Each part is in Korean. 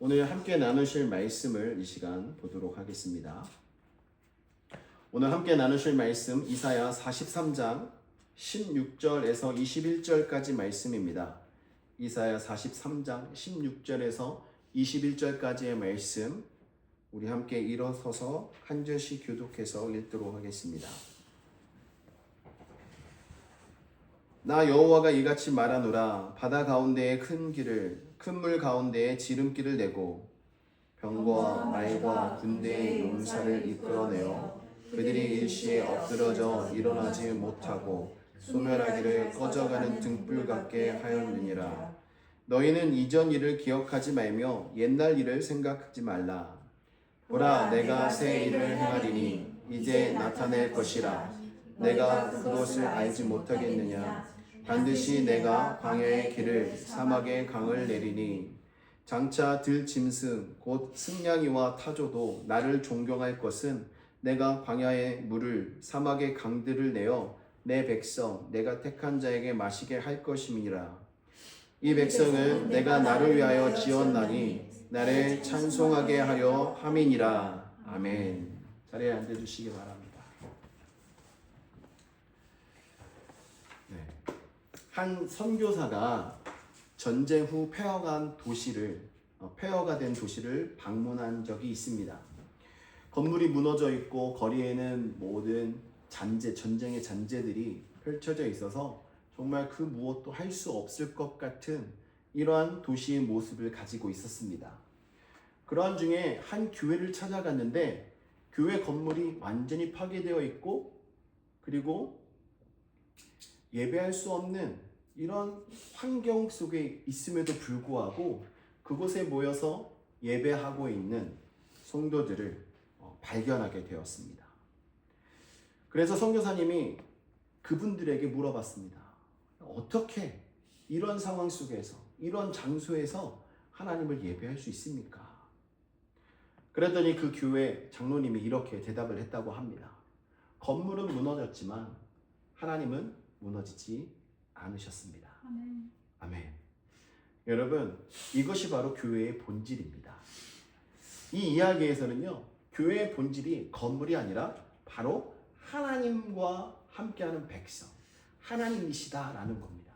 오늘 함께 나누실 말씀을 이 시간 보도록 하겠습니다. 오늘 함께 나누실 말씀 이사야 43장 16절에서 21절까지 말씀입니다. 이사야 43장 16절에서 21절까지의 말씀 우리 함께 일어서서 한 절씩 교독해서 읽도록 하겠습니다. 나 여호와가 이같이 말하노라. 바다 가운데에 큰 물 가운데에 지름길을 내고 병거와 말과 군대의 용사를 이끌어내어 그들이 일시에 엎드러져 일어나지 못하고 소멸하기를 꺼져가는 등불 같게 하였느니라. 너희는 이전 일을 기억하지 말며 옛날 일을 생각하지 말라. 보라, 내가 새 일을 행하리니 이제 나타낼 것이라. 내가 그것을 알지 못하겠느냐. 반드시 내가 광야의 길을 사막의 강을 내리니 장차 들짐승 곧 승냥이와 타조도 나를 존경할 것은 내가 광야의 물을 사막의 강들을 내어 내 백성 내가 택한 자에게 마시게 할 것임이라. 이 백성은 내가 나를 위하여 지었나니 나를 찬송하게 하려 함이니라. 아멘. 자리에 앉아주시기 바랍니다. 한 선교사가 전쟁 후 폐허가 된 도시를 방문한 적이 있습니다. 건물이 무너져 있고 거리에는 모든 전쟁의 잔재들이 펼쳐져 있어서 정말 그 무엇도 할 수 없을 것 같은 이러한 도시의 모습을 가지고 있었습니다. 그러한 중에 한 교회를 찾아갔는데 교회 건물이 완전히 파괴되어 있고 그리고 예배할 수 없는 이런 환경 속에 있음에도 불구하고 그곳에 모여서 예배하고 있는 성도들을 발견하게 되었습니다. 그래서 선교사님이 그분들에게 물어봤습니다. 어떻게 이런 상황 속에서 이런 장소에서 하나님을 예배할 수 있습니까? 그랬더니 그 교회 장로님이 이렇게 대답을 했다고 합니다. 건물은 무너졌지만 하나님은 무너지지 않으셨습니다. 아멘. 아멘. 여러분, 이것이 바로 교회의 본질입니다. 이 이야기에서는요, 교회의 본질이 건물이 아니라 바로 하나님과 함께하는 백성, 하나님이시다라는 겁니다.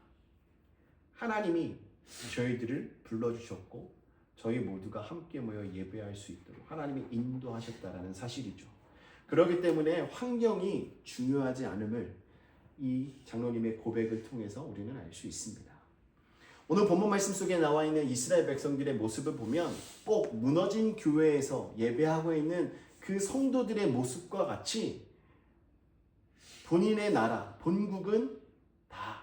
하나님이 저희들을 불러주셨고 저희 모두가 함께 모여 예배할 수 있도록 하나님이 인도하셨다라는 사실이죠. 그렇기 때문에 환경이 중요하지 않음을 이 장로님의 고백을 통해서 우리는 알 수 있습니다. 오늘 본문 말씀 속에 나와 있는 이스라엘 백성들의 모습을 보면 꼭 무너진 교회에서 예배하고 있는 그 성도들의 모습과 같이 본인의 나라, 본국은 다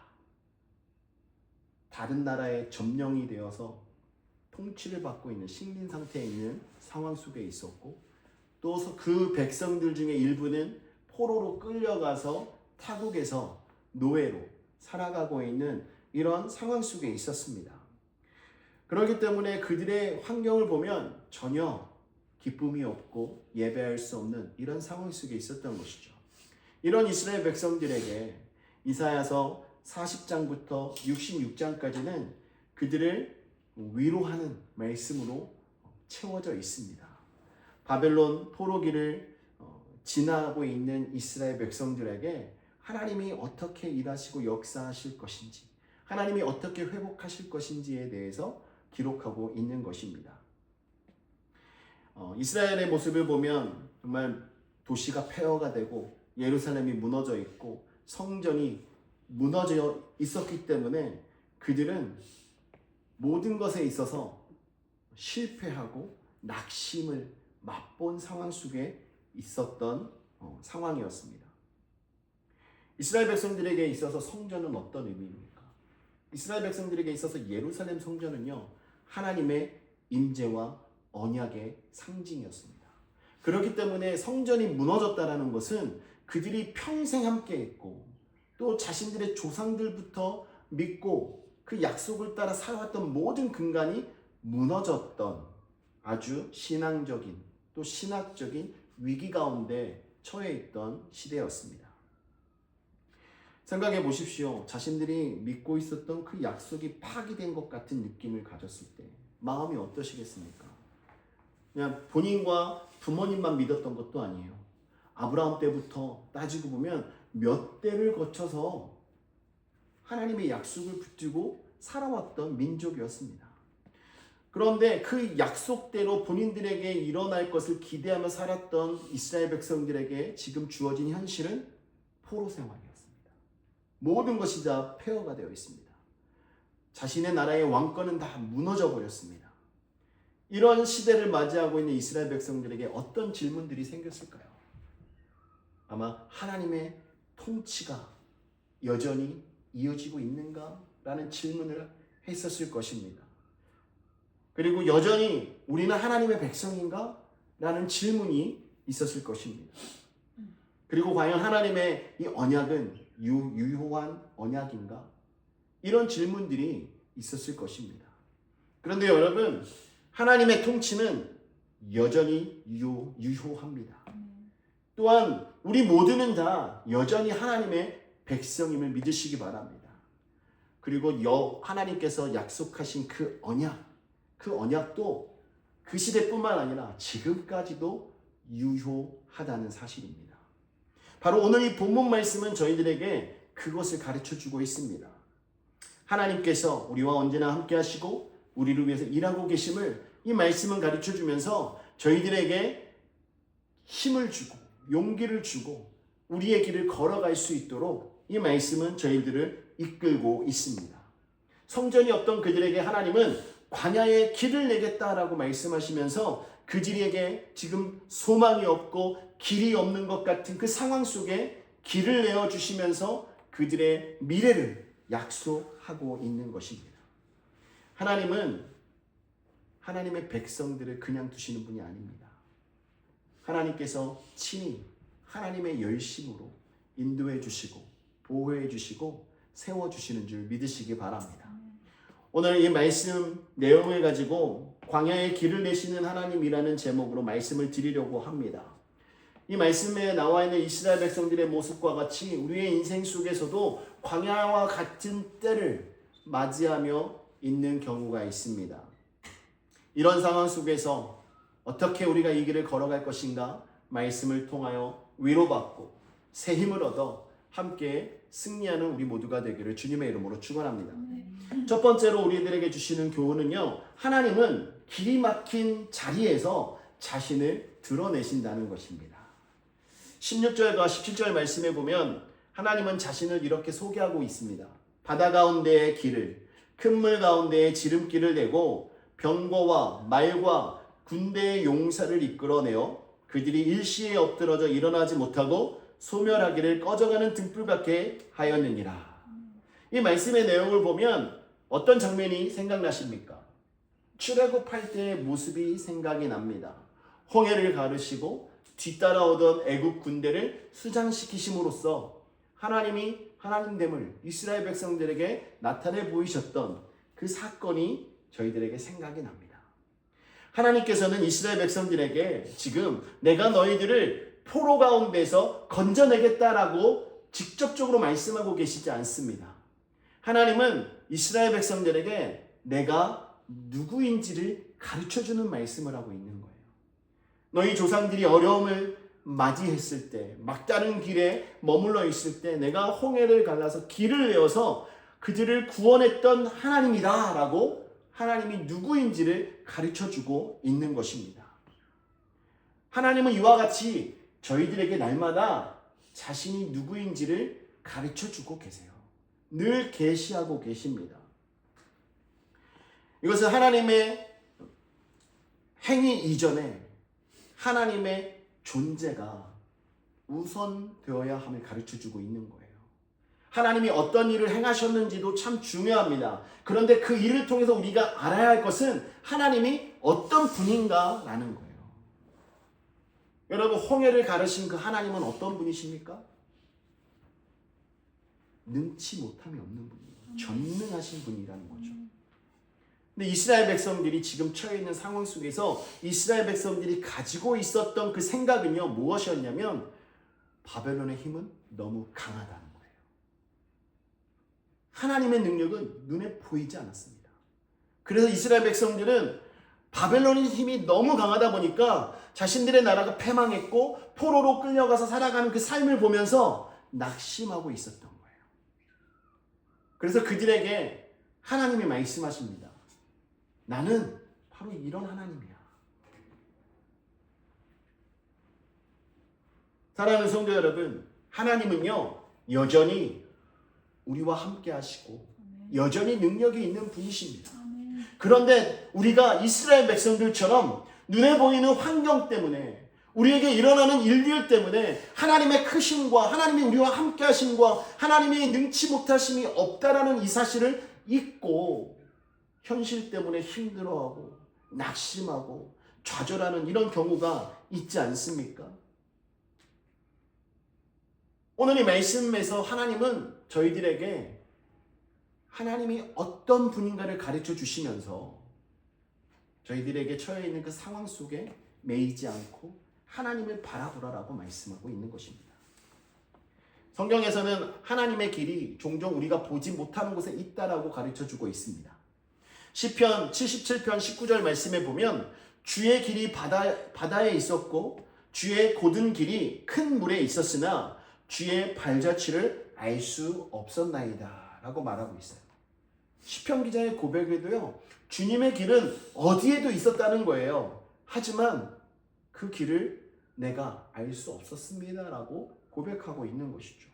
다른 나라의 점령이 되어서 통치를 받고 있는 식민 상태에 있는 상황 속에 있었고 또 그 백성들 중에 일부는 포로로 끌려가서 타국에서 노예로 살아가고 있는 이런 상황 속에 있었습니다. 그렇기 때문에 그들의 환경을 보면 전혀 기쁨이 없고 예배할 수 없는 이런 상황 속에 있었던 것이죠. 이런 이스라엘 백성들에게 이사야서 40장부터 66장까지는 그들을 위로하는 말씀으로 채워져 있습니다. 바벨론 포로기를 지나고 있는 이스라엘 백성들에게 하나님이 어떻게 일하시고 역사하실 것인지, 하나님이 어떻게 회복하실 것인지에 대해서 기록하고 있는 것입니다. 이스라엘의 모습을 보면 정말 도시가 폐허가 되고 예루살렘이 무너져 있고 성전이 무너져 있었기 때문에 그들은 모든 것에 있어서 실패하고 낙심을 맛본 상황 속에 있었던 상황이었습니다. 이스라엘 백성들에게 있어서 성전은 어떤 의미입니까? 이스라엘 백성들에게 있어서 예루살렘 성전은요, 하나님의 임재와 언약의 상징이었습니다. 그렇기 때문에 성전이 무너졌다는 것은 그들이 평생 함께 했고 또 자신들의 조상들부터 믿고 그 약속을 따라 살아왔던 모든 근간이 무너졌던 아주 신앙적인 또 신학적인 위기 가운데 처해 있던 시대였습니다. 생각해 보십시오. 자신들이 믿고 있었던 그 약속이 파기된 것 같은 느낌을 가졌을 때 마음이 어떠시겠습니까? 그냥 본인과 부모님만 믿었던 것도 아니에요. 아브라함 때부터 따지고 보면 몇 대를 거쳐서 하나님의 약속을 붙들고 살아왔던 민족이었습니다. 그런데 그 약속대로 본인들에게 일어날 것을 기대하며 살았던 이스라엘 백성들에게 지금 주어진 현실은 포로 생활이었습니다. 모든 것이 다 폐허가 되어 있습니다. 자신의 나라의 왕권은 다 무너져 버렸습니다. 이런 시대를 맞이하고 있는 이스라엘 백성들에게 어떤 질문들이 생겼을까요? 아마 하나님의 통치가 여전히 이어지고 있는가? 라는 질문을 했었을 것입니다. 그리고 여전히 우리는 하나님의 백성인가? 라는 질문이 있었을 것입니다. 그리고 과연 하나님의 이 언약은 유효한 언약인가? 이런 질문들이 있었을 것입니다. 그런데 여러분, 하나님의 통치는 여전히 유효합니다. 또한 우리 모두는 다 여전히 하나님의 백성임을 믿으시기 바랍니다. 그리고 하나님께서 약속하신 그 언약도 그 시대뿐만 아니라 지금까지도 유효하다는 사실입니다. 바로 오늘 이 본문 말씀은 저희들에게 그것을 가르쳐주고 있습니다. 하나님께서 우리와 언제나 함께 하시고 우리를 위해서 일하고 계심을 이 말씀은 가르쳐주면서 저희들에게 힘을 주고 용기를 주고 우리의 길을 걸어갈 수 있도록 이 말씀은 저희들을 이끌고 있습니다. 성전이 없던 그들에게 하나님은 광야의 길을 내겠다라고 말씀하시면서 그들에게 지금 소망이 없고 길이 없는 것 같은 그 상황 속에 길을 내어주시면서 그들의 미래를 약속하고 있는 것입니다. 하나님은 하나님의 백성들을 그냥 두시는 분이 아닙니다. 하나님께서 친히 하나님의 열심으로 인도해 주시고 보호해 주시고 세워 주시는 줄 믿으시기 바랍니다. 오늘 이 말씀 내용을 가지고 광야의 길을 내시는 하나님이라는 제목으로 말씀을 드리려고 합니다. 이 말씀에 나와 있는 이스라엘 백성들의 모습과 같이 우리의 인생 속에서도 광야와 같은 때를 맞이하며 있는 경우가 있습니다. 이런 상황 속에서 어떻게 우리가 이 길을 걸어갈 것인가 말씀을 통하여 위로받고 새 힘을 얻어 함께 승리하는 우리 모두가 되기를 주님의 이름으로 축원합니다. 첫 번째로 우리들에게 주시는 교훈은요, 하나님은 길이 막힌 자리에서 자신을 드러내신다는 것입니다. 16절과 17절 말씀에 보면 하나님은 자신을 이렇게 소개하고 있습니다. 바다 가운데의 길을, 큰 물 가운데의 지름길을 내고 병거와 말과 군대의 용사를 이끌어내어 그들이 일시에 엎드러져 일어나지 못하고 소멸하기를 꺼져가는 등불같게 하였느니라. 이 말씀의 내용을 보면 어떤 장면이 생각나십니까? 출애굽할 때의 모습이 생각이 납니다. 홍해를 가르시고 뒤따라오던 애굽 군대를 수장시키심으로써 하나님됨을 이스라엘 백성들에게 나타내 보이셨던 그 사건이 저희들에게 생각이 납니다. 하나님께서는 이스라엘 백성들에게 지금 내가 너희들을 포로 가운데서 건져내겠다라고 직접적으로 말씀하고 계시지 않습니다. 하나님은 이스라엘 백성들에게 내가 누구인지를 가르쳐주는 말씀을 하고 있는 거예요. 너희 조상들이 어려움을 맞이했을 때, 막다른 길에 머물러 있을 때 내가 홍해를 갈라서 길을 내어서 그들을 구원했던 하나님이다 라고 하나님이 누구인지를 가르쳐주고 있는 것입니다. 하나님은 이와 같이 저희들에게 날마다 자신이 누구인지를 가르쳐주고 계세요. 늘 계시하고 계십니다. 이것은 하나님의 행위 이전에 하나님의 존재가 우선되어야 함을 가르쳐주고 있는 거예요. 하나님이 어떤 일을 행하셨는지도 참 중요합니다. 그런데 그 일을 통해서 우리가 알아야 할 것은 하나님이 어떤 분인가라는 거예요. 여러분, 홍해를 가르신 그 하나님은 어떤 분이십니까? 능치 못함이 없는 분이에요. 전능하신 분이라는 거죠. 근데 이스라엘 백성들이 지금 처해 있는 상황 속에서 이스라엘 백성들이 가지고 있었던 그 생각은요, 무엇이었냐면 바벨론의 힘은 너무 강하다는 거예요. 하나님의 능력은 눈에 보이지 않았습니다. 그래서 이스라엘 백성들은 바벨론의 힘이 너무 강하다 보니까 자신들의 나라가 패망했고 포로로 끌려가서 살아가는 그 삶을 보면서 낙심하고 있었던 거예요. 그래서 그들에게 하나님이 말씀하십니다. 나는 바로 이런 하나님이야. 사랑하는 성도 여러분, 하나님은요 여전히 우리와 함께 하시고 여전히 능력이 있는 분이십니다. 그런데 우리가 이스라엘 백성들처럼 눈에 보이는 환경 때문에, 우리에게 일어나는 일들 때문에 하나님의 크심과 하나님이 우리와 함께 하심과 하나님이 능치 못하심이 없다라는 이 사실을 잊고 현실 때문에 힘들어하고 낙심하고 좌절하는 이런 경우가 있지 않습니까? 오늘 이 말씀에서 하나님은 저희들에게 하나님이 어떤 분인가를 가르쳐 주시면서 저희들에게 처해 있는 그 상황 속에 매이지 않고 하나님을 바라보라라고 말씀하고 있는 것입니다. 성경에서는 하나님의 길이 종종 우리가 보지 못하는 곳에 있다라고 가르쳐 주고 있습니다. 시편 77편 19절 말씀에 보면 주의 길이 바다에 있었고 주의 곧은 길이 큰 물에 있었으나 주의 발자취를 알 수 없었나이다 라고 말하고 있어요. 시편 기자의 고백에도요, 주님의 길은 어디에도 있었다는 거예요. 하지만 그 길을 내가 알 수 없었습니다 라고 고백하고 있는 것이죠.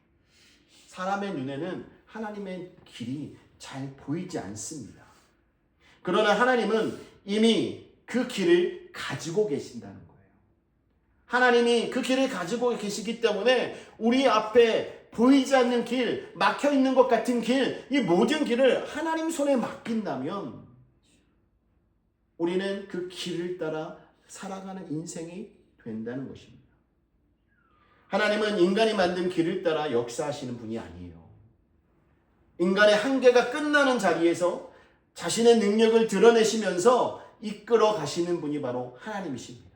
사람의 눈에는 하나님의 길이 잘 보이지 않습니다. 그러나 하나님은 이미 그 길을 가지고 계신다는 거예요. 하나님이 그 길을 가지고 계시기 때문에 우리 앞에 보이지 않는 길, 막혀 있는 것 같은 길, 이 모든 길을 하나님 손에 맡긴다면 우리는 그 길을 따라 살아가는 인생이 된다는 것입니다. 하나님은 인간이 만든 길을 따라 역사하시는 분이 아니에요. 인간의 한계가 끝나는 자리에서 자신의 능력을 드러내시면서 이끌어 가시는 분이 바로 하나님이십니다.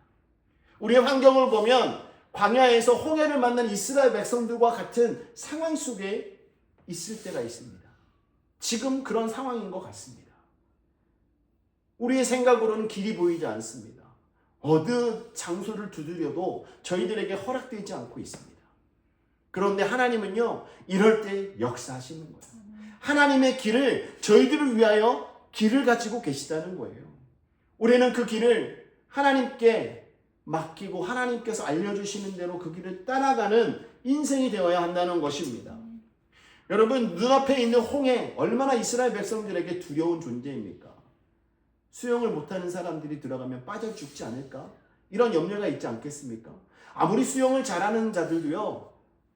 우리의 환경을 보면 광야에서 홍해를 만난 이스라엘 백성들과 같은 상황 속에 있을 때가 있습니다. 지금 그런 상황인 것 같습니다. 우리의 생각으로는 길이 보이지 않습니다. 어느 장소를 두드려도 저희들에게 허락되지 않고 있습니다. 그런데 하나님은요, 이럴 때 역사하시는 거예요. 하나님의 길을 저희들을 위하여 길을 가지고 계시다는 거예요. 우리는 그 길을 하나님께 맡기고 하나님께서 알려주시는 대로 그 길을 따라가는 인생이 되어야 한다는 것입니다. 여러분, 눈앞에 있는 홍해, 얼마나 이스라엘 백성들에게 두려운 존재입니까? 수영을 못하는 사람들이 들어가면 빠져 죽지 않을까? 이런 염려가 있지 않겠습니까? 아무리 수영을 잘하는 자들도요,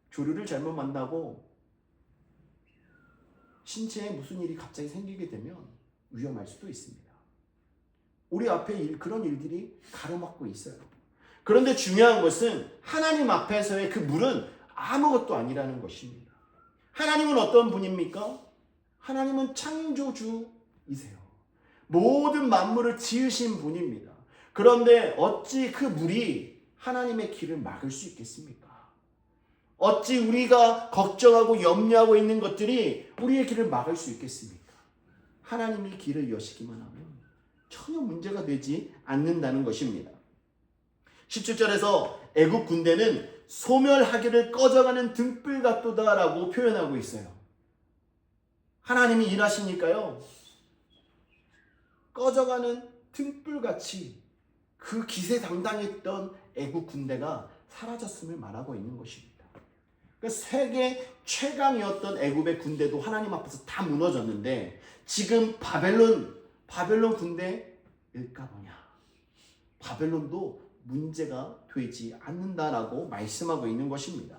조류를 잘못 만나고 신체에 무슨 일이 갑자기 생기게 되면 위험할 수도 있습니다. 우리 앞에 그런 일들이 가로막고 있어요. 그런데 중요한 것은 하나님 앞에서의 그 물은 아무것도 아니라는 것입니다. 하나님은 어떤 분입니까? 하나님은 창조주이세요. 모든 만물을 지으신 분입니다. 그런데 어찌 그 물이 하나님의 길을 막을 수 있겠습니까? 어찌 우리가 걱정하고 염려하고 있는 것들이 우리의 길을 막을 수 있겠습니까? 하나님이 길을 여시기만 하면 전혀 문제가 되지 않는다는 것입니다. 17절에서 애굽 군대는 소멸하기를 꺼져가는 등불 같도다라고 표현하고 있어요. 하나님이 일하시니까요, 꺼져가는 등불같이 그 기세당당했던 애굽 군대가 사라졌음을 말하고 있는 것입니다. 세계 최강이었던 애굽의 군대도 하나님 앞에서 다 무너졌는데 지금 바벨론 군대일까 보냐. 바벨론도 문제가 되지 않는다라고 말씀하고 있는 것입니다.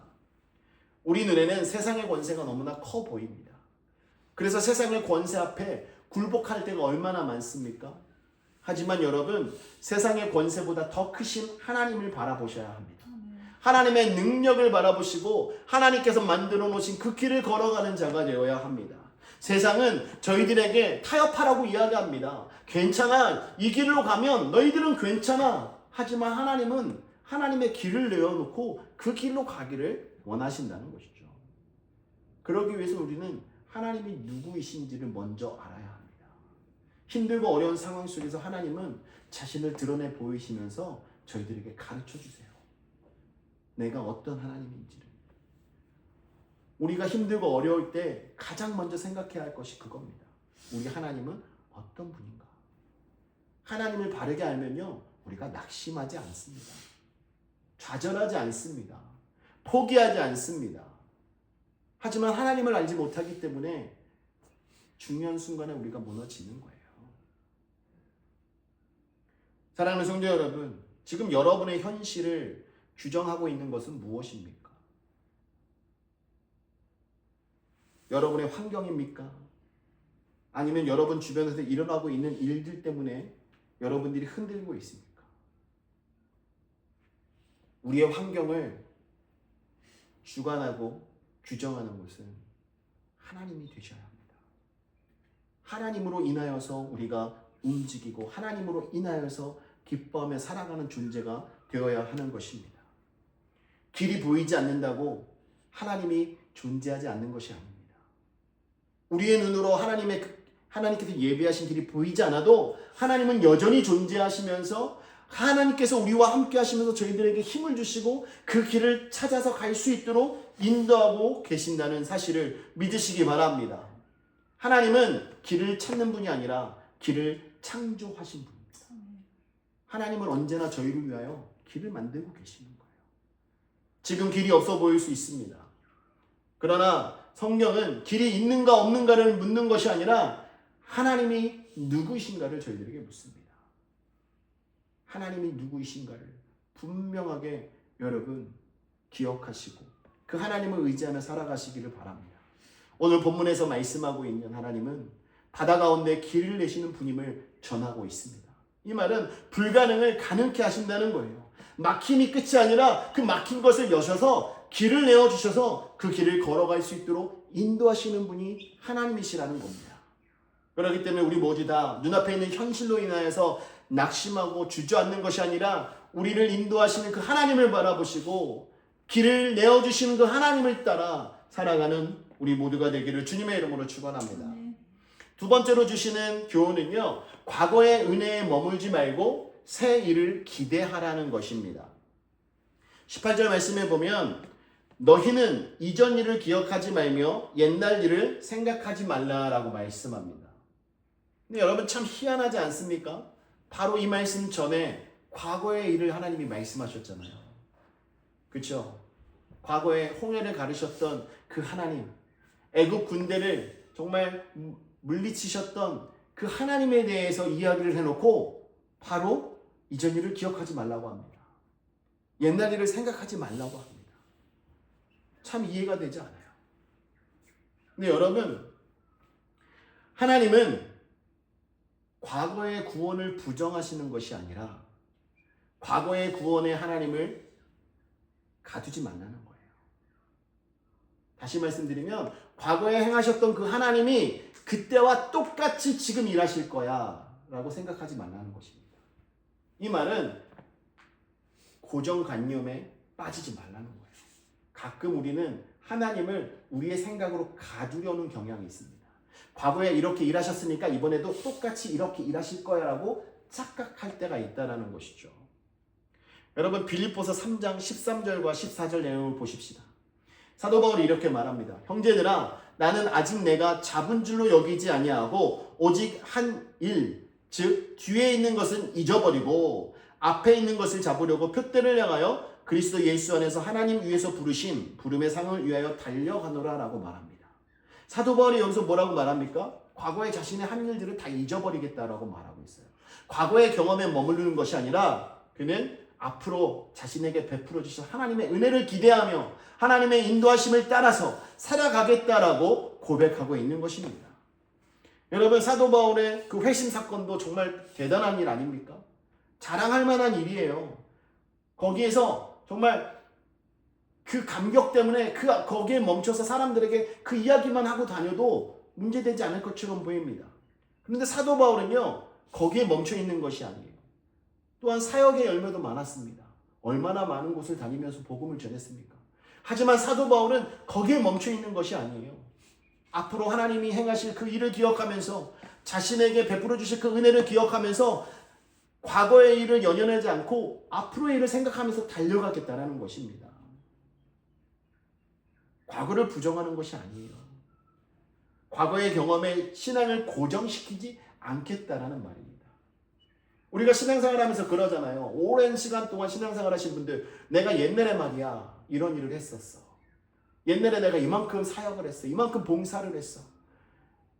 우리 눈에는 세상의 권세가 너무나 커 보입니다. 그래서 세상의 권세 앞에 굴복할 때가 얼마나 많습니까? 하지만 여러분, 세상의 권세보다 더 크신 하나님을 바라보셔야 합니다. 하나님의 능력을 바라보시고 하나님께서 만들어 놓으신 그 길을 걸어가는 자가 되어야 합니다. 세상은 저희들에게 타협하라고 이야기합니다. 괜찮아, 이 길로 가면 너희들은 괜찮아. 하지만 하나님은 하나님의 길을 내어놓고 그 길로 가기를 원하신다는 것이죠. 그러기 위해서 우리는 하나님이 누구이신지를 먼저 알아야 합니다. 힘들고 어려운 상황 속에서 하나님은 자신을 드러내 보이시면서 저희들에게 가르쳐 주세요. 내가 어떤 하나님인지를. 우리가 힘들고 어려울 때 가장 먼저 생각해야 할 것이 그겁니다. 우리 하나님은 어떤 분인가? 하나님을 바르게 알면요, 우리가 낙심하지 않습니다. 좌절하지 않습니다. 포기하지 않습니다. 하지만 하나님을 알지 못하기 때문에 중요한 순간에 우리가 무너지는 거예요. 사랑하는 성도 여러분, 지금 여러분의 현실을 규정하고 있는 것은 무엇입니까? 여러분의 환경입니까? 아니면 여러분 주변에서 일어나고 있는 일들 때문에 여러분들이 흔들고 있습니까? 우리의 환경을 주관하고 규정하는 것은 하나님이 되셔야 합니다. 하나님으로 인하여서 우리가 움직이고 하나님으로 인하여서 기뻐하며 살아가는 존재가 되어야 하는 것입니다. 길이 보이지 않는다고 하나님이 존재하지 않는 것이 아닙니다. 우리의 눈으로 하나님께서 예비하신 길이 보이지 않아도 하나님은 여전히 존재하시면서 하나님께서 우리와 함께 하시면서 저희들에게 힘을 주시고 그 길을 찾아서 갈 수 있도록 인도하고 계신다는 사실을 믿으시기 바랍니다. 하나님은 길을 찾는 분이 아니라 길을 창조하신 분입니다. 하나님은 언제나 저희를 위하여 길을 만들고 계시는 거예요. 지금 길이 없어 보일 수 있습니다. 그러나 성경은 길이 있는가 없는가를 묻는 것이 아니라 하나님이 누구이신가를 저희들에게 묻습니다. 하나님이 누구이신가를 분명하게 여러분 기억하시고 그 하나님을 의지하며 살아가시기를 바랍니다. 오늘 본문에서 말씀하고 있는 하나님은 바다 가운데 길을 내시는 분임을 전하고 있습니다. 이 말은 불가능을 가능케 하신다는 거예요. 막힘이 끝이 아니라 그 막힌 것을 여셔서 길을 내어주셔서 그 길을 걸어갈 수 있도록 인도하시는 분이 하나님이시라는 겁니다. 그렇기 때문에 우리 모두 다 눈앞에 있는 현실로 인하여서 낙심하고 주저앉는 것이 아니라 우리를 인도하시는 그 하나님을 바라보시고 길을 내어주시는 그 하나님을 따라 살아가는 우리 모두가 되기를 주님의 이름으로 축원합니다. 두 번째로 주시는 교훈은요, 과거의 은혜에 머물지 말고 새 일을 기대하라는 것입니다. 18절 말씀에 보면 너희는 이전 일을 기억하지 말며 옛날 일을 생각하지 말라라고 말씀합니다. 근데 여러분 참 희한하지 않습니까? 바로 이 말씀 전에 과거의 일을 하나님이 말씀하셨잖아요. 그렇죠? 과거에 홍해를 가르셨던 그 하나님, 애굽 군대를 정말 물리치셨던 그 하나님에 대해서 이야기를 해놓고 바로 이전 일을 기억하지 말라고 합니다. 옛날 일을 생각하지 말라고 합니다. 참 이해가 되지 않아요. 근데 여러분, 하나님은 과거의 구원을 부정하시는 것이 아니라 과거의 구원의 하나님을 가두지 말라는 거예요. 다시 말씀드리면 과거에 행하셨던 그 하나님이 그때와 똑같이 지금 일하실 거야 라고 생각하지 말라는 것입니다. 이 말은 고정관념에 빠지지 말라는 거예요. 가끔 우리는 하나님을 우리의 생각으로 가두려는 경향이 있습니다. 과거에 이렇게 일하셨으니까 이번에도 똑같이 이렇게 일하실 거야 라고 착각할 때가 있다는 것이죠. 여러분 빌립보서 3장 13절과 14절 내용을 보십시다. 사도 바울이 이렇게 말합니다. 형제들아 나는 아직 내가 잡은 줄로 여기지 아니하고 오직 한 일, 즉 뒤에 있는 것은 잊어버리고 앞에 있는 것을 잡으려고 표대를 향하여 그리스도 예수 안에서 하나님 위에서 부르신 부름의 상을 위하여 달려가노라 라고 말합니다. 사도 바울이 여기서 뭐라고 말합니까? 과거의 자신의 한 일들을 다 잊어버리겠다라고 말하고 있어요. 과거의 경험에 머무르는 것이 아니라 그는 앞으로 자신에게 베풀어 주신 하나님의 은혜를 기대하며 하나님의 인도하심을 따라서 살아가겠다라고 고백하고 있는 것입니다. 여러분 사도 바울의 그 회심 사건도 정말 대단한 일 아닙니까? 자랑할 만한 일이에요. 거기에서 정말 그 감격 때문에 거기에 멈춰서 사람들에게 그 이야기만 하고 다녀도 문제되지 않을 것처럼 보입니다. 그런데 사도 바울은요 거기에 멈춰 있는 것이 아니에요. 또한 사역의 열매도 많았습니다. 얼마나 많은 곳을 다니면서 복음을 전했습니까? 하지만 사도 바울은 거기에 멈춰 있는 것이 아니에요. 앞으로 하나님이 행하실 그 일을 기억하면서 자신에게 베풀어 주실 그 은혜를 기억하면서 과거의 일을 연연하지 않고 앞으로의 일을 생각하면서 달려가겠다는 것입니다. 과거를 부정하는 것이 아니에요. 과거의 경험에 신앙을 고정시키지 않겠다라는 말입니다. 우리가 신앙생활 하면서 그러잖아요. 오랜 시간 동안 신앙생활 하신 분들, 내가 옛날에 말이야 이런 일을 했었어. 옛날에 내가 이만큼 사역을 했어. 이만큼 봉사를 했어.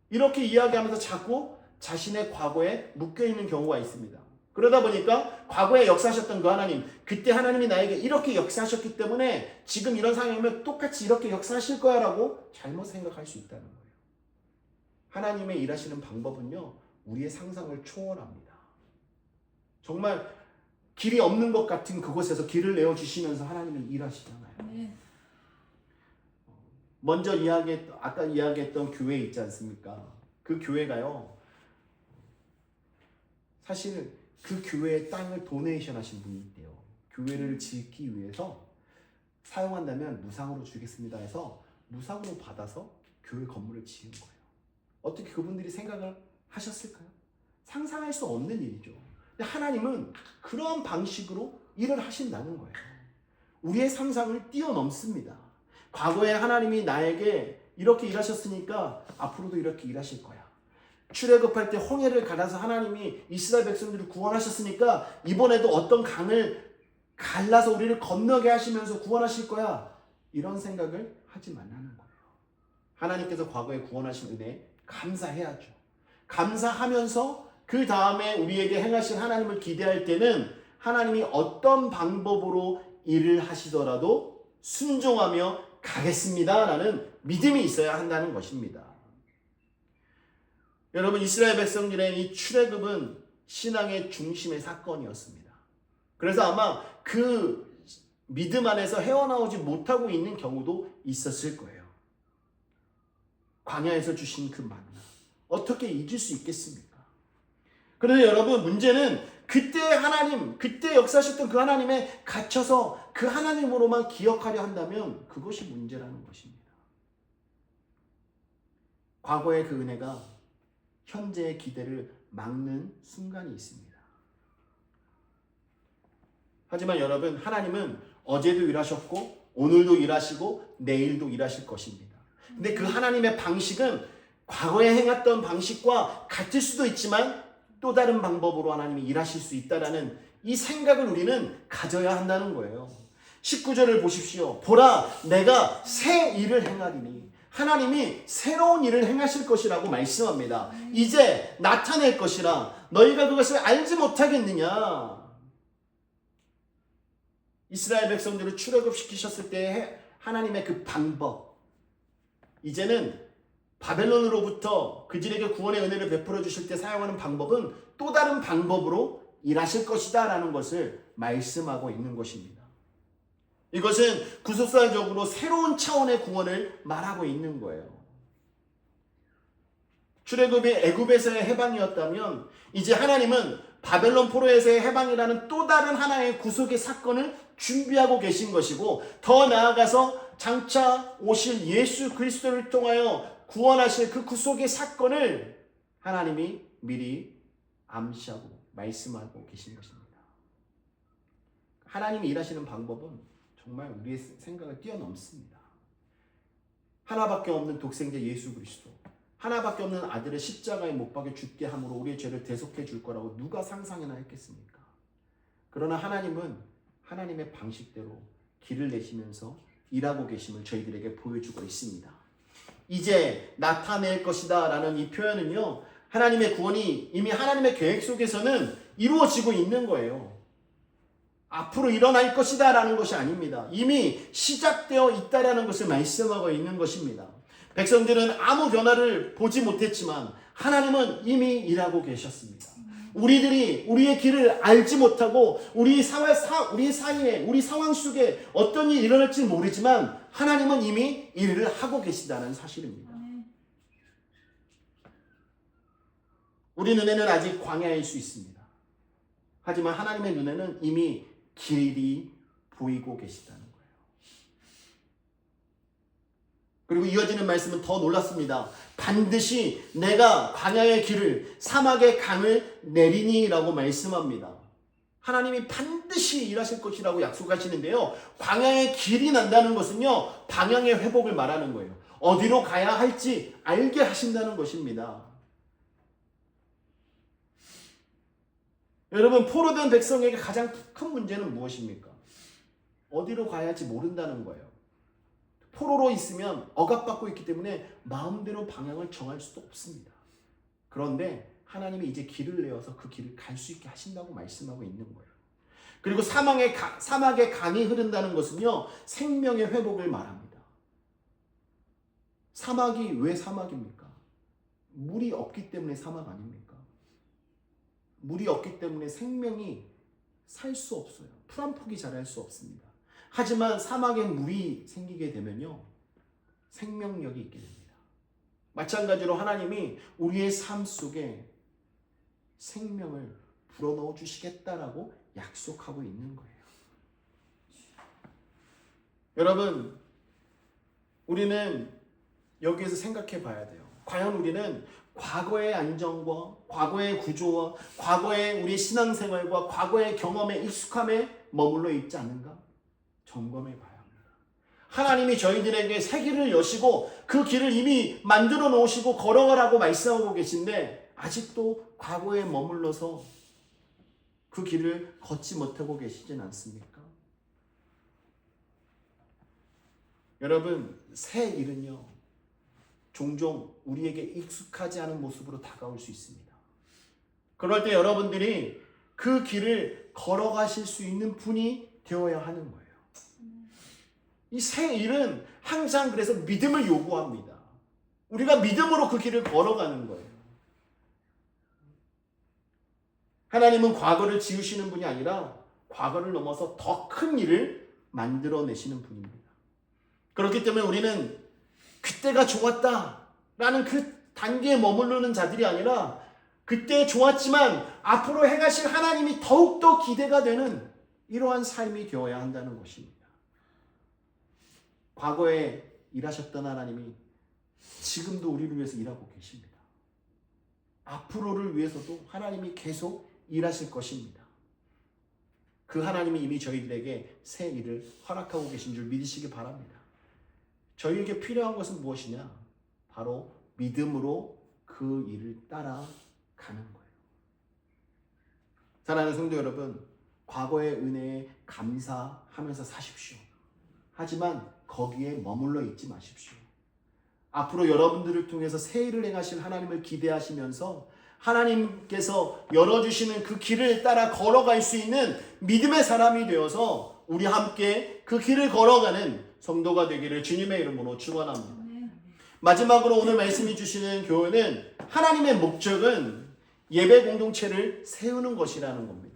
이렇게 이야기하면서 자꾸 자신의 과거에 묶여있는 경우가 있습니다. 그러다 보니까 과거에 역사하셨던 그 하나님, 그때 하나님이 나에게 이렇게 역사하셨기 때문에 지금 이런 상황이면 똑같이 이렇게 역사하실 거야 라고 잘못 생각할 수 있다는 거예요. 하나님의 일하시는 방법은요, 우리의 상상을 초월합니다. 정말 길이 없는 것 같은 그곳에서 길을 내어주시면서 하나님은 일하시잖아요. 먼저 아까 이야기했던 교회 있지 않습니까? 그 교회가요, 사실 그 교회의 땅을 도네이션 하신 분이 있대요. 교회를 짓기 위해서 사용한다면 무상으로 주겠습니다 해서 무상으로 받아서 교회 건물을 지은 거예요. 어떻게 그분들이 생각을 하셨을까요? 상상할 수 없는 일이죠. 근데 하나님은 그런 방식으로 일을 하신다는 거예요. 우리의 상상을 뛰어넘습니다. 과거에 하나님이 나에게 이렇게 일하셨으니까 앞으로도 이렇게 일하실 거야. 출애굽할 때 홍해를 갈아서 하나님이 이스라엘 백성들을 구원하셨으니까 이번에도 어떤 강을 갈라서 우리를 건너게 하시면서 구원하실 거야. 이런 생각을 하지 말라는 거예요. 하나님께서 과거에 구원하신 은혜에 감사해야죠. 감사하면서 그 다음에 우리에게 행하신 하나님을 기대할 때는 하나님이 어떤 방법으로 일을 하시더라도 순종하며 가겠습니다 라는 믿음이 있어야 한다는 것입니다. 여러분, 이스라엘 백성들의 이 출애굽은 신앙의 중심의 사건이었습니다. 그래서 아마 그 믿음 안에서 헤어나오지 못하고 있는 경우도 있었을 거예요. 광야에서 주신 그 만나 어떻게 잊을 수 있겠습니까? 그런데 여러분, 문제는 그때 역사하셨던 그 하나님에 갇혀서 그 하나님으로만 기억하려 한다면 그것이 문제라는 것입니다. 과거의 그 은혜가 현재의 기대를 막는 순간이 있습니다. 하지만 여러분, 하나님은 어제도 일하셨고 오늘도 일하시고 내일도 일하실 것입니다. 근데 그 하나님의 방식은 과거에 행했던 방식과 같을 수도 있지만 또 다른 방법으로 하나님이 일하실 수 있다라는 이 생각을 우리는 가져야 한다는 거예요. 19절을 보십시오. 보라, 내가 새 일을 행하리니. 하나님이 새로운 일을 행하실 것이라고 말씀합니다. 이제 나타낼 것이라 너희가 그것을 알지 못하겠느냐. 이스라엘 백성들을 출애굽시키셨을 때 하나님의 그 방법, 이제는 바벨론으로부터 그들에게 구원의 은혜를 베풀어 주실 때 사용하는 방법은 또 다른 방법으로 일하실 것이다 라는 것을 말씀하고 있는 것입니다. 이것은 구속사적으로 새로운 차원의 구원을 말하고 있는 거예요. 출애굽이 애굽에서의 해방이었다면 이제 하나님은 바벨론 포로에서의 해방이라는 또 다른 하나의 구속의 사건을 준비하고 계신 것이고, 더 나아가서 장차 오실 예수 그리스도를 통하여 구원하실 그 구속의 사건을 하나님이 미리 암시하고 말씀하고 계신 것입니다. 하나님이 일하시는 방법은 정말 우리의 생각을 뛰어넘습니다. 하나밖에 없는 독생자 예수 그리스도, 하나밖에 없는 아들을 십자가에 못 박여 죽게 함으로 우리의 죄를 대속해 줄 거라고 누가 상상이나 했겠습니까? 그러나 하나님은 하나님의 방식대로 길을 내시면서 일하고 계심을 저희들에게 보여주고 있습니다. 이제 나타낼 것이다 라는 이 표현은요, 하나님의 구원이 이미 하나님의 계획 속에서는 이루어지고 있는 거예요. 앞으로 일어날 것이다 라는 것이 아닙니다. 이미 시작되어 있다라는 것을 말씀하고 있는 것입니다. 백성들은 아무 변화를 보지 못했지만 하나님은 이미 일하고 계셨습니다. 우리들이 우리의 길을 알지 못하고 우리 사이에, 우리 상황 속에 어떤 일이 일어날지 모르지만 하나님은 이미 일을 하고 계시다는 사실입니다. 우리 눈에는 아직 광야일 수 있습니다. 하지만 하나님의 눈에는 이미 길이 보이고 계시다는 거예요. 그리고 이어지는 말씀은 더 놀랐습니다. 반드시 내가 광야의 길을 사막의 강을 내리니 라고 말씀합니다. 하나님이 반드시 일하실 것이라고 약속하시는데요. 광야의 길이 난다는 것은요, 방향의 회복을 말하는 거예요. 어디로 가야 할지 알게 하신다는 것입니다. 여러분, 포로된 백성에게 가장 큰 문제는 무엇입니까? 어디로 가야 할지 모른다는 거예요. 포로로 있으면 억압받고 있기 때문에 마음대로 방향을 정할 수도 없습니다. 그런데 하나님이 이제 길을 내어서 그 길을 갈 수 있게 하신다고 말씀하고 있는 거예요. 그리고 사막에 강이 흐른다는 것은요, 생명의 회복을 말합니다. 사막이 왜 사막입니까? 물이 없기 때문에 사막 아닙니까? 물이 없기 때문에 생명이 살 수 없어요. 풀 한 폭이 자랄 수 없습니다. 하지만 사막에 물이 생기게 되면요, 생명력이 있게 됩니다. 마찬가지로 하나님이 우리의 삶 속에 생명을 불어넣어 주시겠다라고 약속하고 있는 거예요. 여러분, 우리는 여기에서 생각해 봐야 돼요. 과연 우리는 과거의 안정과 과거의 구조와 과거의 우리 신앙생활과 과거의 경험에 익숙함에 머물러 있지 않는가? 점검해 봐야 합니다. 하나님이 저희들에게 새 길을 여시고 그 길을 이미 만들어 놓으시고 걸어가라고 말씀하고 계신데 아직도 과거에 머물러서 그 길을 걷지 못하고 계시진 않습니까? 여러분, 새 일은요, 종종 우리에게 익숙하지 않은 모습으로 다가올 수 있습니다. 그럴 때 여러분들이 그 길을 걸어가실 수 있는 분이 되어야 하는 거예요. 이 새 일은 항상 그래서 믿음을 요구합니다. 우리가 믿음으로 그 길을 걸어가는 거예요. 하나님은 과거를 지우시는 분이 아니라 과거를 넘어서 더 큰 일을 만들어내시는 분입니다. 그렇기 때문에 우리는 그때가 좋았다라는 그 단계에 머무르는 자들이 아니라 그때 좋았지만 앞으로 행하실 하나님이 더욱더 기대가 되는 이러한 삶이 되어야 한다는 것입니다. 과거에 일하셨던 하나님이 지금도 우리를 위해서 일하고 계십니다. 앞으로를 위해서도 하나님이 계속 일하실 것입니다. 그 하나님이 이미 저희들에게 새 일을 허락하고 계신 줄 믿으시기 바랍니다. 저희에게 필요한 것은 무엇이냐? 바로 믿음으로 그 일을 따라가는 거예요. 사랑하는 성도 여러분, 과거의 은혜에 감사하면서 사십시오. 하지만 거기에 머물러 있지 마십시오. 앞으로 여러분들을 통해서 새 일을 행하실 하나님을 기대하시면서 하나님께서 열어주시는 그 길을 따라 걸어갈 수 있는 믿음의 사람이 되어서 우리 함께 그 길을 걸어가는 성도가 되기를 주님의 이름으로 축원합니다. 마지막으로 오늘 말씀해 주시는 교훈은 하나님의 목적은 예배 공동체를 세우는 것이라는 겁니다.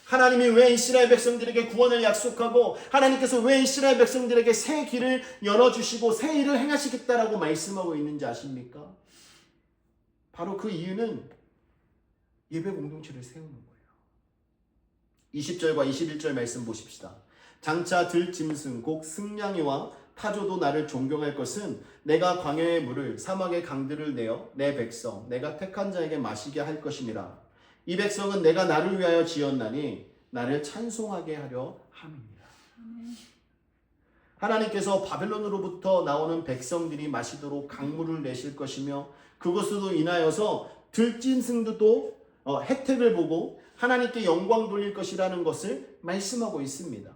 하나님이 왜 이스라엘 백성들에게 구원을 약속하고 하나님께서 왜 이스라엘 백성들에게 새 길을 열어주시고 새 일을 행하시겠다라고 말씀하고 있는지 아십니까? 바로 그 이유는 예배 공동체를 세우는 거예요. 20절과 21절 말씀 보십시다. 장차 들짐승 곧 승냥이와 타조도 나를 존경할 것은 내가 광야의 물을 사막의 강들을 내어 내 백성 내가 택한 자에게 마시게 할 것임이라. 이 백성은 내가 나를 위하여 지었나니 나를 찬송하게 하려 함이니라. 하나님께서 바벨론으로부터 나오는 백성들이 마시도록 강물을 내실 것이며 그것으로 인하여서 들짐승도 또 혜택을 보고 하나님께 영광 돌릴 것이라는 것을 말씀하고 있습니다.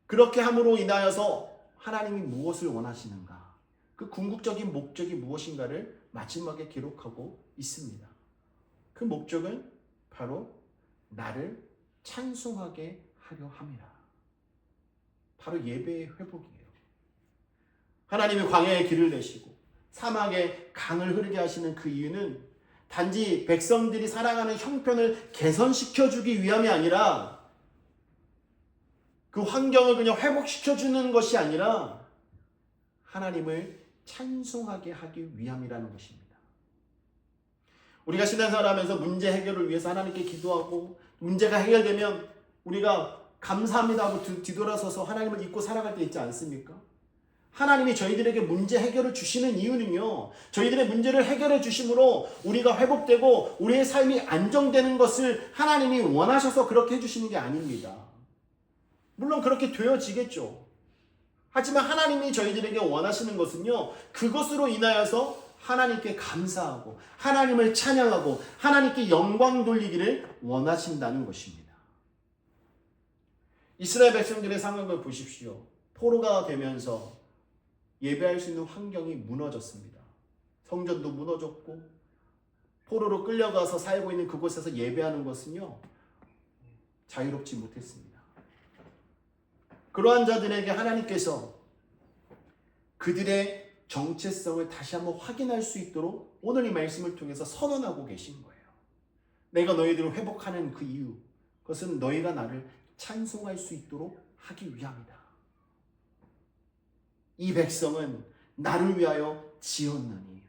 그렇게 함으로 인하여서 하나님이 무엇을 원하시는가? 그 궁극적인 목적이 무엇인가를 마지막에 기록하고 있습니다. 그 목적은 바로 나를 찬송하게 하려 함이라. 바로 예배의 회복이에요. 하나님이 광야의 길을 내시고 사막에 강을 흐르게 하시는 그 이유는 단지 백성들이 살아가는 형편을 개선시켜주기 위함이 아니라 그 환경을 그냥 회복시켜주는 것이 아니라 하나님을 찬송하게 하기 위함이라는 것입니다. 우리가 신앙생활하면서 문제 해결을 위해서 하나님께 기도하고 문제가 해결되면 우리가 감사합니다 하고 뒤돌아서서 하나님을 잊고 살아갈 때 있지 않습니까? 하나님이 저희들에게 문제 해결을 주시는 이유는요, 저희들의 문제를 해결해 주심으로 우리가 회복되고 우리의 삶이 안정되는 것을 하나님이 원하셔서 그렇게 해주시는 게 아닙니다. 물론 그렇게 되어지겠죠. 하지만 하나님이 저희들에게 원하시는 것은요, 그것으로 인하여서 하나님께 감사하고 하나님을 찬양하고 하나님께 영광 돌리기를 원하신다는 것입니다. 이스라엘 백성들의 상황을 보십시오. 포로가 되면서 예배할 수 있는 환경이 무너졌습니다. 성전도 무너졌고 포로로 끌려가서 살고 있는 그곳에서 예배하는 것은요, 자유롭지 못했습니다. 그러한 자들에게 하나님께서 그들의 정체성을 다시 한번 확인할 수 있도록 오늘 이 말씀을 통해서 선언하고 계신 거예요. 내가 너희들을 회복하는 그 이유, 그것은 너희가 나를 찬송할 수 있도록 하기 위함이다. 이 백성은 나를 위하여 지었나니.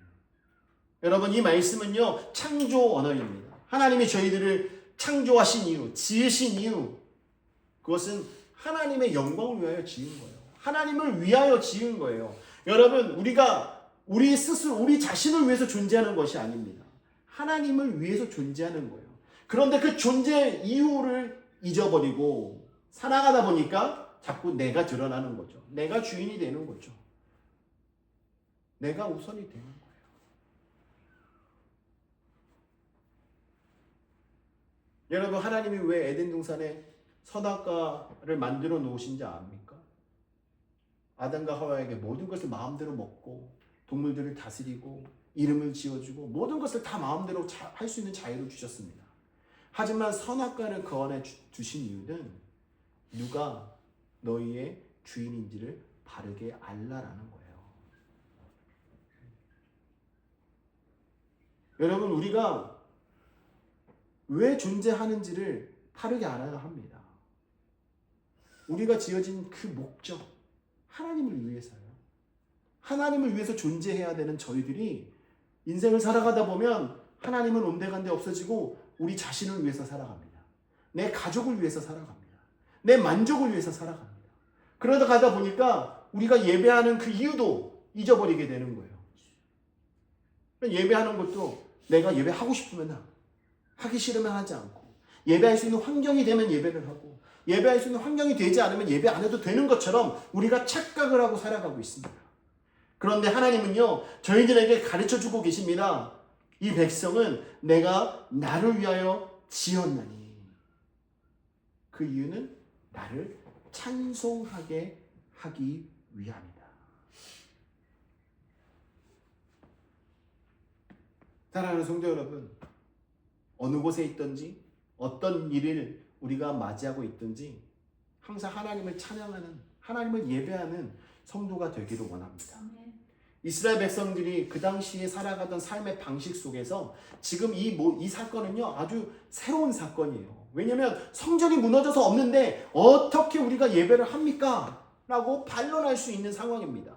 여러분, 이 말씀은요, 창조 언어입니다. 하나님이 저희들을 창조하신 이유, 지으신 이유, 그것은 하나님의 영광을 위하여 지은 거예요. 하나님을 위하여 지은 거예요. 여러분, 우리가 우리 스스로, 우리 자신을 위해서 존재하는 것이 아닙니다. 하나님을 위해서 존재하는 거예요. 그런데 그 존재 이유를 잊어버리고 살아가다 보니까 자꾸 내가 드러나는 거죠. 내가 주인이 되는 거죠. 내가 우선이 되는 거예요. 여러분, 하나님이 왜 에덴 동산에 선악과를 만들어 놓으신지 압니까? 아담과 하와에게 모든 것을 마음대로 먹고 동물들을 다스리고 이름을 지어주고 모든 것을 다 마음대로 할 수 있는 자유를 주셨습니다. 하지만 선악과를 그 안에 주신 이유는 누가 너희의 주인인지를 바르게 알라라는 거예요. 여러분, 우리가 왜 존재하는지를 바르게 알아야 합니다. 우리가 지어진 그 목적, 하나님을 위해서요. 하나님을 위해서 존재해야 되는 저희들이 인생을 살아가다 보면 하나님은 온데간데 없어지고 우리 자신을 위해서 살아갑니다. 내 가족을 위해서 살아갑니다. 내 만족을 위해서 살아갑니다. 그러다 가다 보니까 우리가 예배하는 그 이유도 잊어버리게 되는 거예요. 예배하는 것도 내가 예배하고 싶으면 하기 싫으면 하지 않고, 예배할 수 있는 환경이 되면 예배를 하고, 예배할 수 있는 환경이 되지 않으면 예배 안 해도 되는 것처럼 우리가 착각을 하고 살아가고 있습니다. 그런데 하나님은요, 저희들에게 가르쳐주고 계십니다. 이 백성은 내가 나를 위하여 지었나니. 그 이유는 나를 찬송하게 하기 위함이다. 사랑하는 성도 여러분, 어느 곳에 있든지 어떤 일을 우리가 맞이하고 있든지 항상 하나님을 찬양하는, 하나님을 예배하는 성도가 되기를 원합니다. 이스라엘 백성들이 그 당시에 살아가던 삶의 방식 속에서 지금 이 사건은요, 아주 새로운 사건이에요. 왜냐하면 성전이 무너져서 없는데 어떻게 우리가 예배를 합니까? 라고 반론할 수 있는 상황입니다.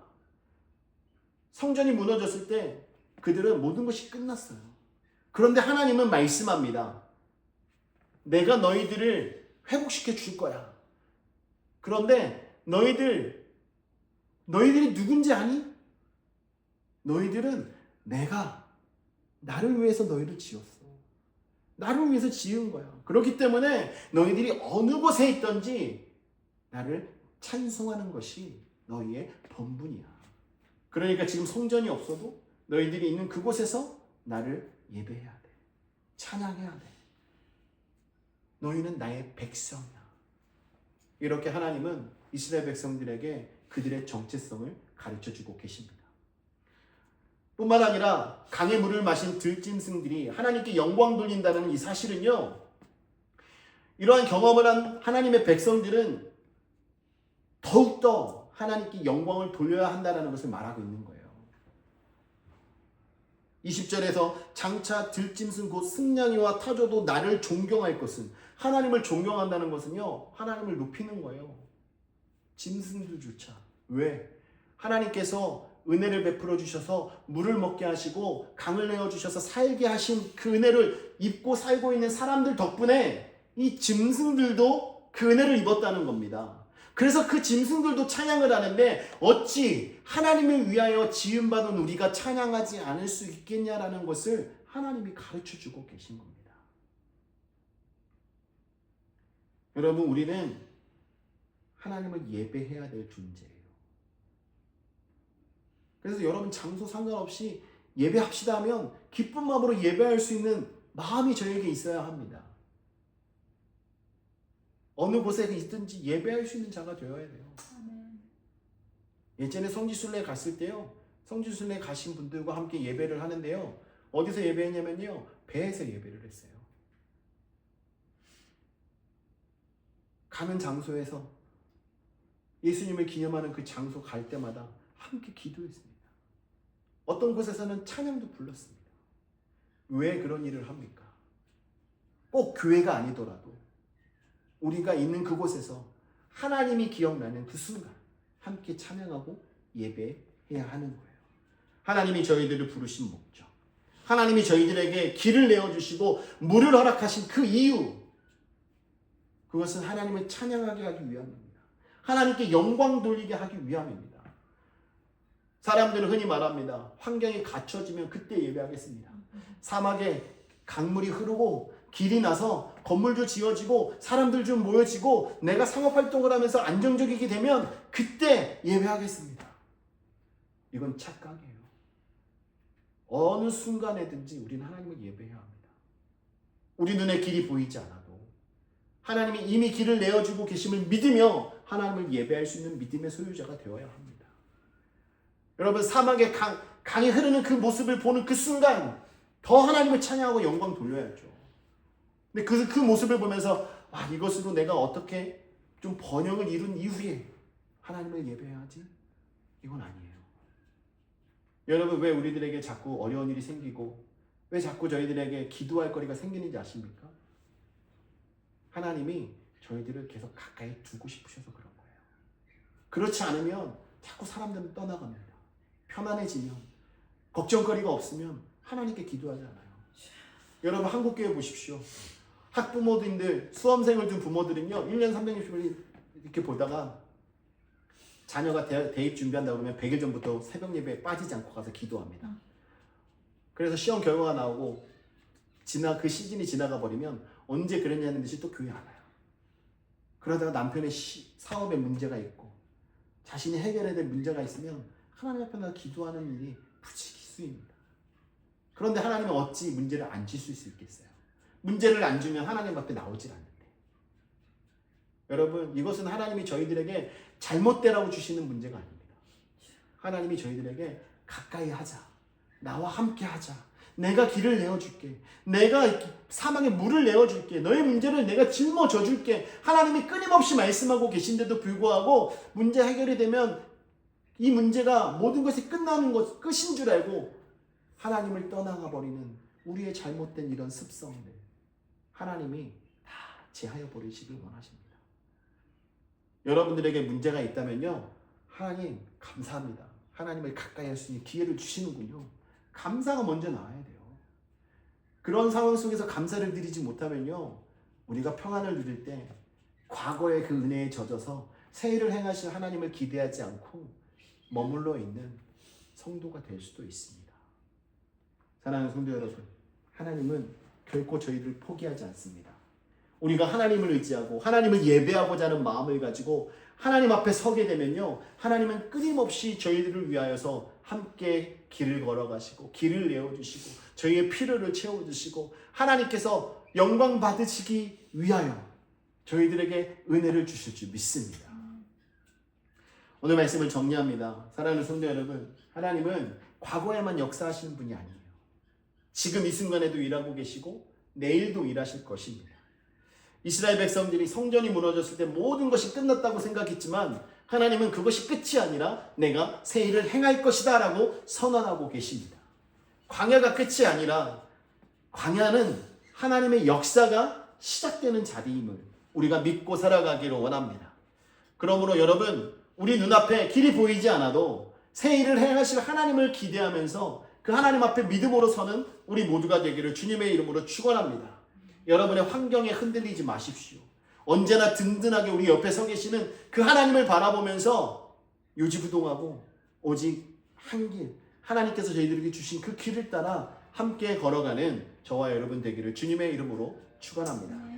성전이 무너졌을 때 그들은 모든 것이 끝났어요. 그런데 하나님은 말씀합니다. 내가 너희들을 회복시켜 줄 거야. 그런데 너희들이 누군지 아니? 너희들은 나를 위해서 너희를 지었어. 나를 위해서 지은 거야. 그렇기 때문에 너희들이 어느 곳에 있든지 나를 찬송하는 것이 너희의 본분이야. 그러니까 지금 성전이 없어도 너희들이 있는 그곳에서 나를 예배해야 돼. 찬양해야 돼. 너희는 나의 백성이야. 이렇게 하나님은 이스라엘 백성들에게 그들의 정체성을 가르쳐주고 계십니다. 뿐만 아니라 강의 물을 마신 들짐승들이 하나님께 영광 돌린다는 이 사실은요, 이러한 경험을 한 하나님의 백성들은 더욱더 하나님께 영광을 돌려야 한다는 것을 말하고 있는 거예요. 20절에서 장차 들짐승 곧 승냥이와 타조도 나를 존경할 것은, 하나님을 존경한다는 것은요, 하나님을 높이는 거예요. 짐승들조차. 왜? 하나님께서 은혜를 베풀어 주셔서 물을 먹게 하시고 강을 내어 주셔서 살게 하신 그 은혜를 입고 살고 있는 사람들 덕분에 이 짐승들도 그 은혜를 입었다는 겁니다. 그래서 그 짐승들도 찬양을 하는데 어찌 하나님을 위하여 지음받은 우리가 찬양하지 않을 수 있겠냐라는 것을 하나님이 가르쳐주고 계신 겁니다. 여러분, 우리는 하나님을 예배해야 될 존재예요. 그래서 여러분, 장소 상관없이 예배합시다 하면 기쁜 마음으로 예배할 수 있는 마음이 저에게 있어야 합니다. 어느 곳에 있든지 예배할 수 있는 자가 되어야 돼요. 예전에 성지순례 갔을 때요, 성지순례 가신 분들과 함께 예배를 하는데요, 어디서 예배했냐면요, 배에서 예배를 했어요. 가는 장소에서 예수님을 기념하는 그 장소 갈 때마다 함께 기도했습니다. 어떤 곳에서는 찬양도 불렀습니다. 왜 그런 일을 합니까? 꼭 교회가 아니더라도 우리가 있는 그곳에서 하나님이 기억나는 그 순간 함께 찬양하고 예배해야 하는 거예요. 하나님이 저희들을 부르신 목적, 하나님이 저희들에게 길을 내어주시고 물을 허락하신 그 이유, 그것은 하나님을 찬양하게 하기 위함입니다. 하나님께 영광 돌리게 하기 위함입니다. 사람들은 흔히 말합니다. 환경이 갖춰지면 그때 예배하겠습니다. 사막에 강물이 흐르고 길이 나서 건물도 지어지고 사람들 좀 모여지고 내가 상업활동을 하면서 안정적이게 되면 그때 예배하겠습니다. 이건 착각이에요. 어느 순간에든지 우리는 하나님을 예배해야 합니다. 우리 눈에 길이 보이지 않아도 하나님이 이미 길을 내어주고 계심을 믿으며 하나님을 예배할 수 있는 믿음의 소유자가 되어야 합니다. 여러분, 사막에 강이 흐르는 그 모습을 보는 그 순간 더 하나님을 찬양하고 영광 돌려야죠. 근데 그 모습을 보면서 이것으로 내가 어떻게 좀 번영을 이룬 이후에 하나님을 예배해야지? 이건 아니에요. 여러분, 왜 우리들에게 자꾸 어려운 일이 생기고 왜 자꾸 저희들에게 기도할 거리가 생기는지 아십니까? 하나님이 저희들을 계속 가까이 두고 싶으셔서 그런 거예요. 그렇지 않으면 자꾸 사람들은 떠나갑니다. 편안해지면, 걱정거리가 없으면 하나님께 기도하지 않아요. 여러분, 한국교회 보십시오. 학부모님들, 수험생을 둔 부모들은요, 1년 360일 이렇게 보다가 자녀가 대입 준비한다고 그러면 100일 전부터 새벽 예배에 빠지지 않고 가서 기도합니다. 그래서 시험 결과가 나오고 그 시즌이 지나가 버리면 언제 그랬냐는 듯이 또 교회 안 와요. 그러다가 남편의 사업에 문제가 있고 자신이 해결해야 될 문제가 있으면 하나님 앞에 나가 기도하는 일이 부지기수입니다. 그런데 하나님은 어찌 문제를 안 줄 수 있겠어요? 문제를 안 주면 하나님 앞에 나오질 않는데. 여러분, 이것은 하나님이 저희들에게 잘못되라고 주시는 문제가 아닙니다. 하나님이 저희들에게 가까이 하자, 나와 함께 하자, 내가 길을 내어줄게, 내가 사막에 물을 내어줄게, 너의 문제를 내가 짊어져 줄게, 하나님이 끊임없이 말씀하고 계신데도 불구하고 문제 해결이 되면 이 문제가 모든 것이 끝인 줄 알고 하나님을 떠나가 버리는 우리의 잘못된 이런 습성들, 하나님이 다 제하여 버리시길 원하십니다. 여러분들에게 문제가 있다면요, 하나님 감사합니다. 하나님을 가까이 할 수 있는 기회를 주시는군요. 감사가 먼저 나와야 돼요. 그런 상황 속에서 감사를 드리지 못하면요, 우리가 평안을 누릴 때 과거의 그 은혜에 젖어서 새 일을 행하실 하나님을 기대하지 않고 머물러 있는 성도가 될 수도 있습니다. 사랑하는 성도 여러분, 하나님은 결코 저희를 포기하지 않습니다. 우리가 하나님을 의지하고 하나님을 예배하고자 하는 마음을 가지고 하나님 앞에 서게 되면요, 하나님은 끊임없이 저희들을 위하여서 함께 길을 걸어가시고 길을 내어주시고 저희의 필요를 채워주시고 하나님께서 영광 받으시기 위하여 저희들에게 은혜를 주실 줄 믿습니다. 오늘 말씀을 정리합니다. 사랑하는 성도 여러분, 하나님은 과거에만 역사하시는 분이 아니에요. 지금 이 순간에도 일하고 계시고 내일도 일하실 것입니다. 이스라엘 백성들이 성전이 무너졌을 때 모든 것이 끝났다고 생각했지만 하나님은 그것이 끝이 아니라 내가 새 일을 행할 것이다 라고 선언하고 계십니다. 광야가 끝이 아니라 광야는 하나님의 역사가 시작되는 자리임을 우리가 믿고 살아가기를 원합니다. 그러므로 여러분, 우리 눈앞에 길이 보이지 않아도 새 일을 행하실 하나님을 기대하면서 그 하나님 앞에 믿음으로 서는 우리 모두가 되기를 주님의 이름으로 축원합니다. 여러분의 환경에 흔들리지 마십시오. 언제나 든든하게 우리 옆에 서 계시는 그 하나님을 바라보면서 요지부동하고 오직 한 길, 하나님께서 저희들에게 주신 그 길을 따라 함께 걸어가는 저와 여러분 되기를 주님의 이름으로 축원합니다.